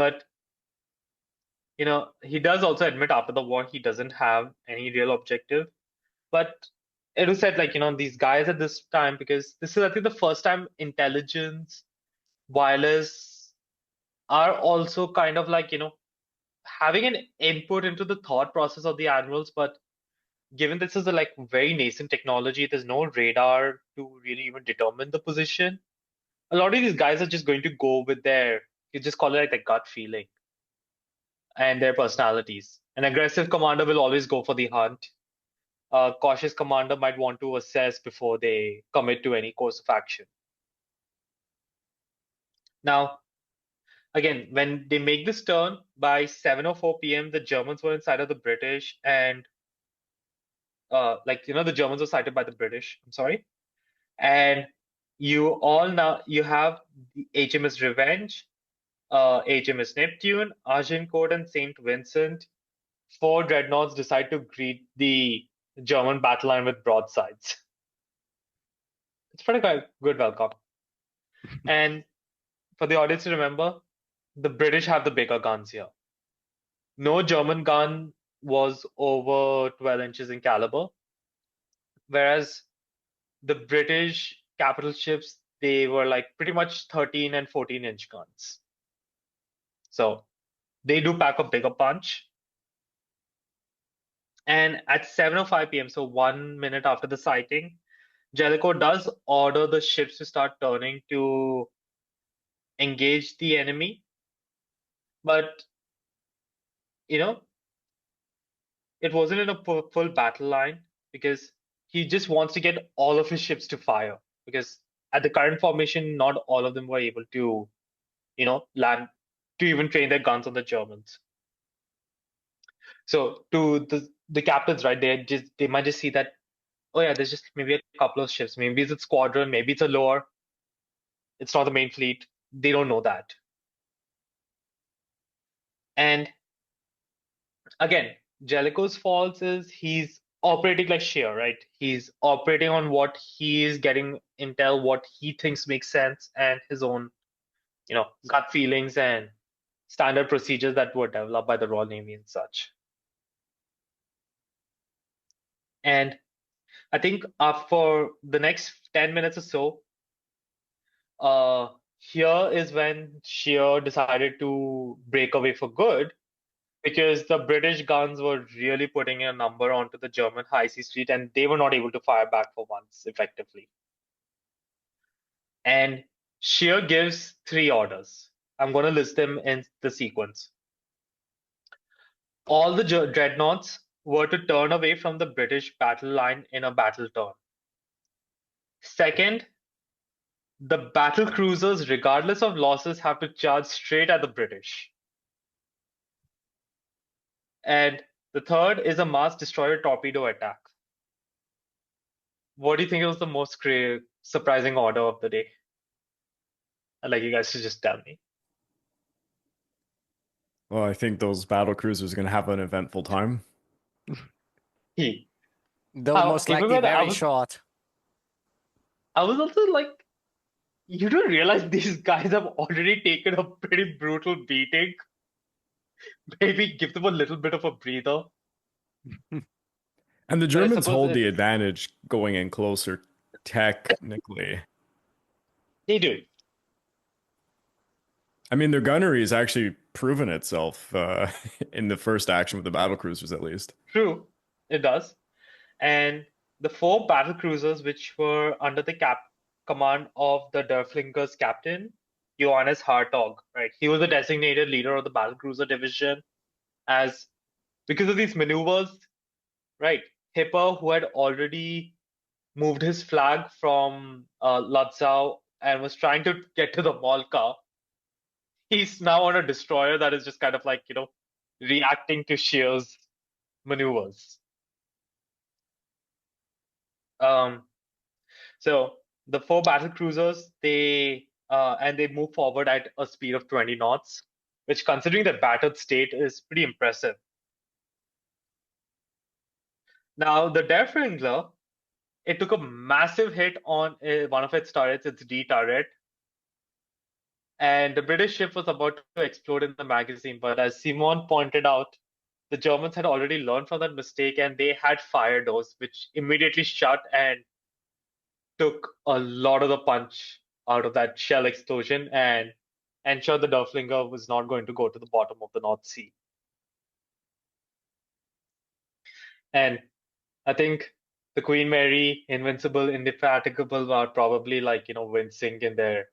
But he does also admit after the war he doesn't have any real objective. But it was said like, these guys at this time, because this is, I think, the first time intelligence, wireless are also kind of like, having an input into the thought process of the admirals. But given this is a like very nascent technology, there's no radar to really even determine the position. A lot of these guys are just going to go with you just call it like the gut feeling and their personalities. An aggressive commander will always go for the hunt. A cautious commander might want to assess before they commit to any course of action. Now, again, when they make this turn by 7:04 p.m., the Germans were inside of the British, and the Germans were sighted by the British. I'm sorry, and you have the HMS Revenge, HMS Neptune, Agincourt, and Saint Vincent. 4 dreadnoughts decide to greet the German battle line with broadsides. It's pretty good welcome. And for the audience to remember, the British have the bigger guns here. No German gun was over 12 inches in caliber, whereas the British capital ships, they were like pretty much 13 and 14-inch guns. So they do pack a bigger punch. And at 7:05 p.m., so 1 minute after the sighting, Jellicoe does order the ships to start turning to engage the enemy. But, it wasn't in a full battle line, because he just wants to get all of his ships to fire. Because at the current formation, not all of them were able to, land, to even train their guns on the Germans. So to the captains, right, they might just see that, oh yeah, there's just maybe a couple of ships. Maybe it's a squadron, maybe it's a lower. It's not the main fleet. They don't know that. And again, Jellicoe's fault is he's operating like Shear, right? He's operating on what he is getting intel, what he thinks makes sense, and his own, gut feelings and standard procedures that were developed by the Royal Navy and such. And I think for the next 10 minutes or so, here is when Shear decided to break away for good, because the British guns were really putting a number onto the German high seas fleet, and they were not able to fire back for once effectively. And Shear gives 3 orders. I'm going to list them in the sequence. All the dreadnoughts were to turn away from the British battle line in a battle turn. Second, the battle cruisers, regardless of losses, have to charge straight at the British. And the third is a mass destroyer torpedo attack. What do you think was the most surprising order of the day? I'd like you guys to just tell me. Well, I think those battle cruisers are going to have an eventful time. They'll most likely very short. I was also like, you don't realize these guys have already taken a pretty brutal beating. Maybe give them a little bit of a breather. And the Germans hold the advantage going in closer, technically. They do. I mean, their gunnery has actually proven itself in the first action with the battle cruisers, at least. True, it does. And the 4 battle cruisers, which were under the command of the Derflinger's captain, Johannes Hartog, right? He was the designated leader of the battle cruiser division. Because of these maneuvers, right? Hipper, who had already moved his flag from Lutzow and was trying to get to the Malka, he's now on a destroyer that is just kind of like, reacting to Shear's maneuvers. So the 4 battle cruisers, they move forward at a speed of 20 knots, which, considering the battered state, is pretty impressive. Now, the Derflinger, it took a massive hit on one of its turrets, its D turret, and the British ship was about to explode in the magazine. But as Simon pointed out, the Germans had already learned from that mistake, and they had fire doors, which immediately shut and took a lot of the punch out of that shell explosion and ensured the Derflinger was not going to go to the bottom of the North Sea. And I think the Queen Mary, Invincible, Indefatigable are probably like, wincing in their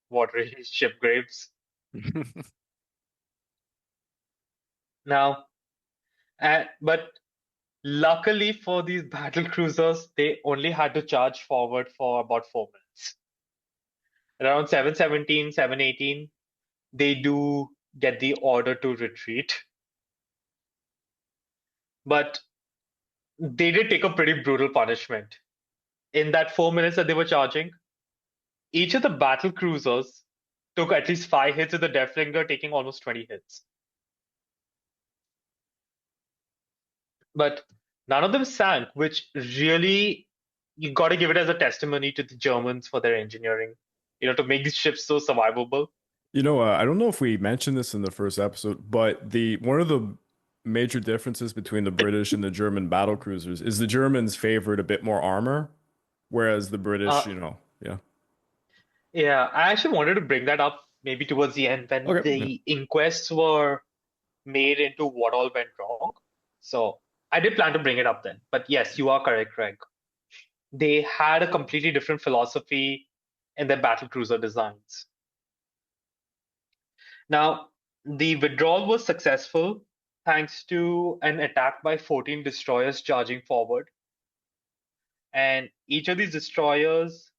watery ship graves. Now, but luckily for these battle cruisers, they only had to charge forward for about 4 minutes. Around 7:17, 7:18, they do get the order to retreat. But they did take a pretty brutal punishment. In that 4 minutes that they were charging, each of the battle cruisers took at least 5 hits with the Derflinger, taking almost 20 hits. But none of them sank, which really, you got to give it as a testimony to the Germans for their engineering, to make these ships so survivable. I don't know if we mentioned this in the first episode, but one of the major differences between the British and the German battle cruisers is the Germans favored a bit more armor, whereas the British, yeah. Yeah, I actually wanted to bring that up maybe towards the end when the inquests were made into what all went wrong. So I did plan to bring it up then. But yes, you are correct, Greg. They had a completely different philosophy in their battle cruiser designs. Now, the withdrawal was successful thanks to an attack by 14 destroyers charging forward. And each of these destroyers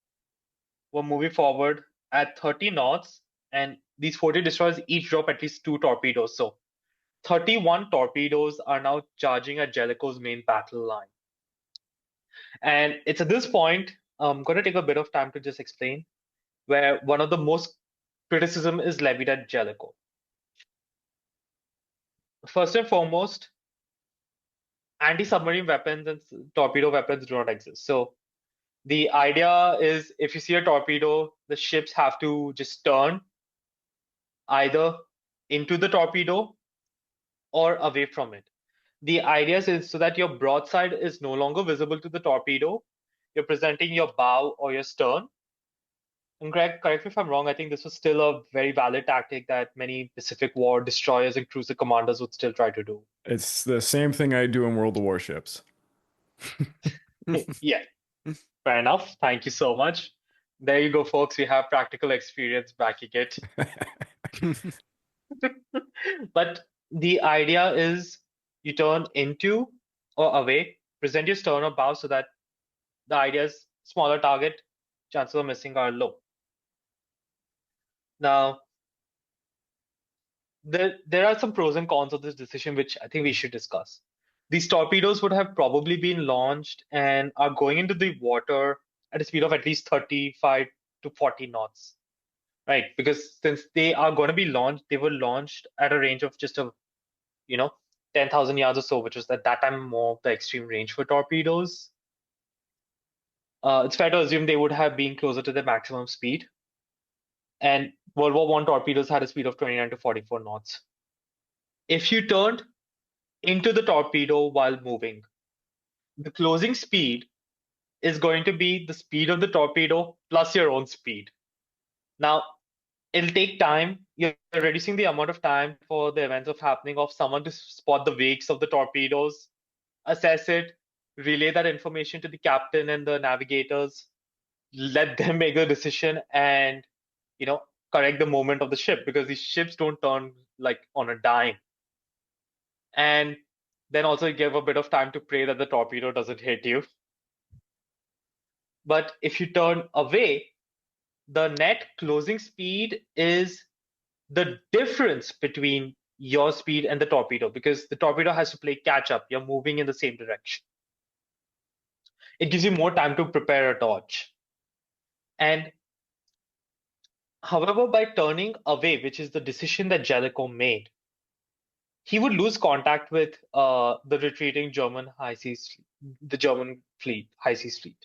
were moving forward at 30 knots, and these 40 destroyers each drop at least 2 torpedoes. So 31 torpedoes are now charging at Jellicoe's main battle line. And it's at this point, I'm going to take a bit of time to just explain, where one of the most criticism is levied at Jellicoe. First and foremost, anti-submarine weapons and torpedo weapons do not exist. So the idea is if you see a torpedo, the ships have to just turn either into the torpedo or away from it. The idea is so that your broadside is no longer visible to the torpedo. You're presenting your bow or your stern. And Greg, correct me if I'm wrong, I think this was still a very valid tactic that many Pacific War destroyers and cruiser commanders would still try to do. It's the same thing I do in World of Warships. Yeah, fair enough. Thank you so much. There you go, folks. We have practical experience backing it. But the idea is you turn into or away, present your stern or bow so that the idea is smaller target, chances of missing are low. Now, there are some pros and cons of this decision, which I think we should discuss. These torpedoes would have probably been launched and are going into the water at a speed of at least 35 to 40 knots, right? Because since they are going to be launched, they were launched at a range of just 10,000 yards or so, which was at that time more the extreme range for torpedoes. It's fair to assume they would have been closer to the maximum speed. And World War I torpedoes had a speed of 29 to 44 knots. If you turned into the torpedo while moving, the closing speed is going to be the speed of the torpedo plus your own speed. Now, it'll take time. You're reducing the amount of time for the events of happening of someone to spot the wakes of the torpedoes, assess it, relay that information to the captain and the navigators, let them make the decision and, correct the moment of the ship, because these ships don't turn like on a dime. And then also give a bit of time to pray that the torpedo doesn't hit you. But if you turn away, the net closing speed is the difference between your speed and the torpedo, because the torpedo has to play catch up. You're moving in the same direction. It gives you more time to prepare a dodge. And however, by turning away, which is the decision that Jellicoe made, he would lose contact with the retreating German high seas, the German fleet, high seas fleet.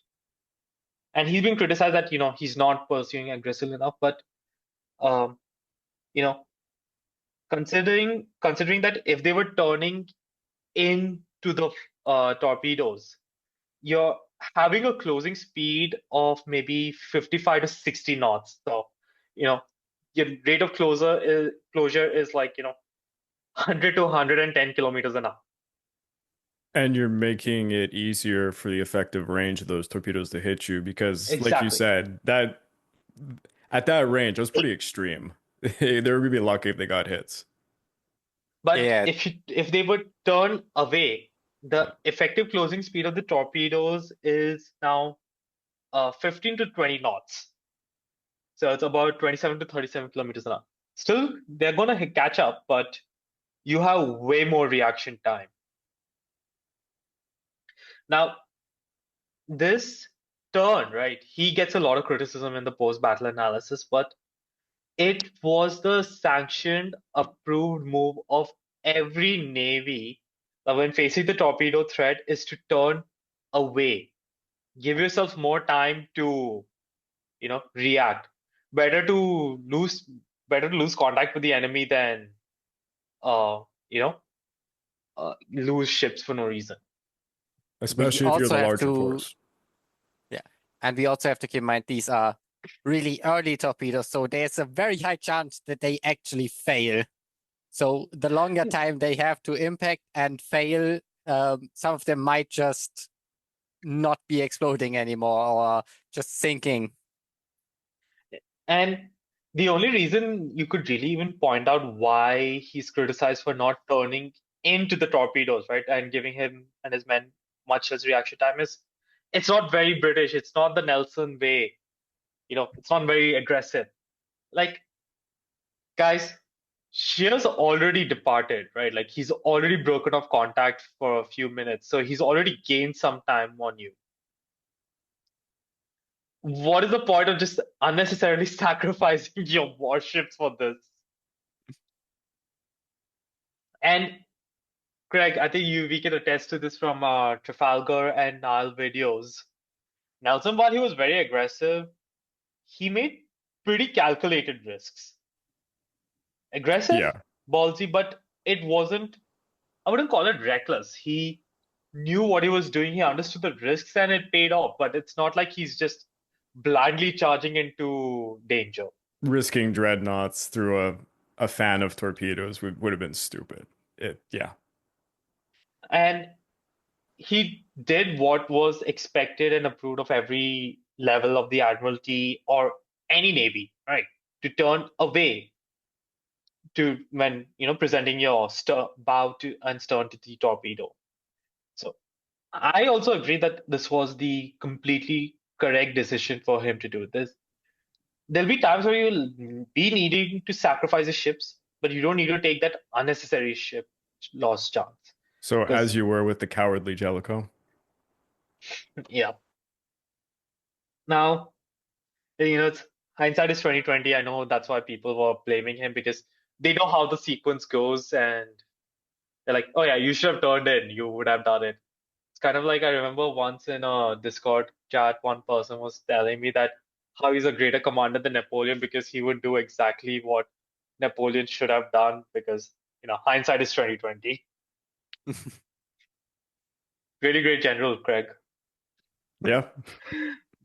And he's been criticized that he's not pursuing aggressive enough. But you know, considering that if they were turning into the torpedoes, you're having a closing speed of maybe 55 to 60 knots. So, your rate of closure is like, 100 to 110 kilometers an hour. And you're making it easier for the effective range of those torpedoes to hit you because, like you Exactly. said, that at that range, it was pretty extreme. They were gonna be lucky if they got hits. But Yeah. if they would turn away, the effective closing speed of the torpedoes is now 15 to 20 knots. So it's about 27 to 37 kilometers an hour. Still, they're gonna catch up, but you have way more reaction time. Now, this turn, right? He gets a lot of criticism in the post-battle analysis, but it was the sanctioned, approved move of every navy when facing the torpedo threat is to turn away. Give yourself more time to, react. Better to lose contact with the enemy than, lose ships for no reason. Especially if you're the larger force. Yeah, and we also have to keep in mind these are really early torpedoes, so there's a very high chance that they actually fail. So the longer time they have to impact and fail, some of them might just not be exploding anymore or just sinking. And the only reason you could really even point out why he's criticized for not turning into the torpedoes, right, and giving him and his men much less reaction time is it's not very British. It's not the Nelson way. It's not very aggressive. Like, guys, Shear's already departed, right? Like, he's already broken off contact for a few minutes. So he's already gained some time on you. What is the point of just unnecessarily sacrificing your warships for this? And Craig, I think we can attest to this from Trafalgar and Nile videos. Nelson, while he was very aggressive, he made pretty calculated risks. Aggressive, Yeah. ballsy, but it wasn't, I wouldn't call it reckless. He knew what he was doing. He understood the risks and it paid off, but it's not like he's just blindly charging into danger. Risking dreadnoughts through a fan of torpedoes would have been stupid. Yeah. And he did what was expected and approved of every level of the Admiralty or any Navy, right? To turn away to when presenting your bow to and stern to the torpedo. So I also agree that this was the completely correct decision for him to do this. There'll be times where you'll be needing to sacrifice the ships, but you don't need to take that unnecessary ship loss chance. So as you were with the cowardly Jellicoe. Yeah. Now, it's hindsight is 2020. I know that's why people were blaming him because they know how the sequence goes and they're like, oh yeah, you should have turned in. You would have done it. It's kind of like I remember once in a Discord chat, one person was telling me that how he's a greater commander than Napoleon because he would do exactly what Napoleon should have done because, hindsight is 2020. Really great general, Craig. Yeah.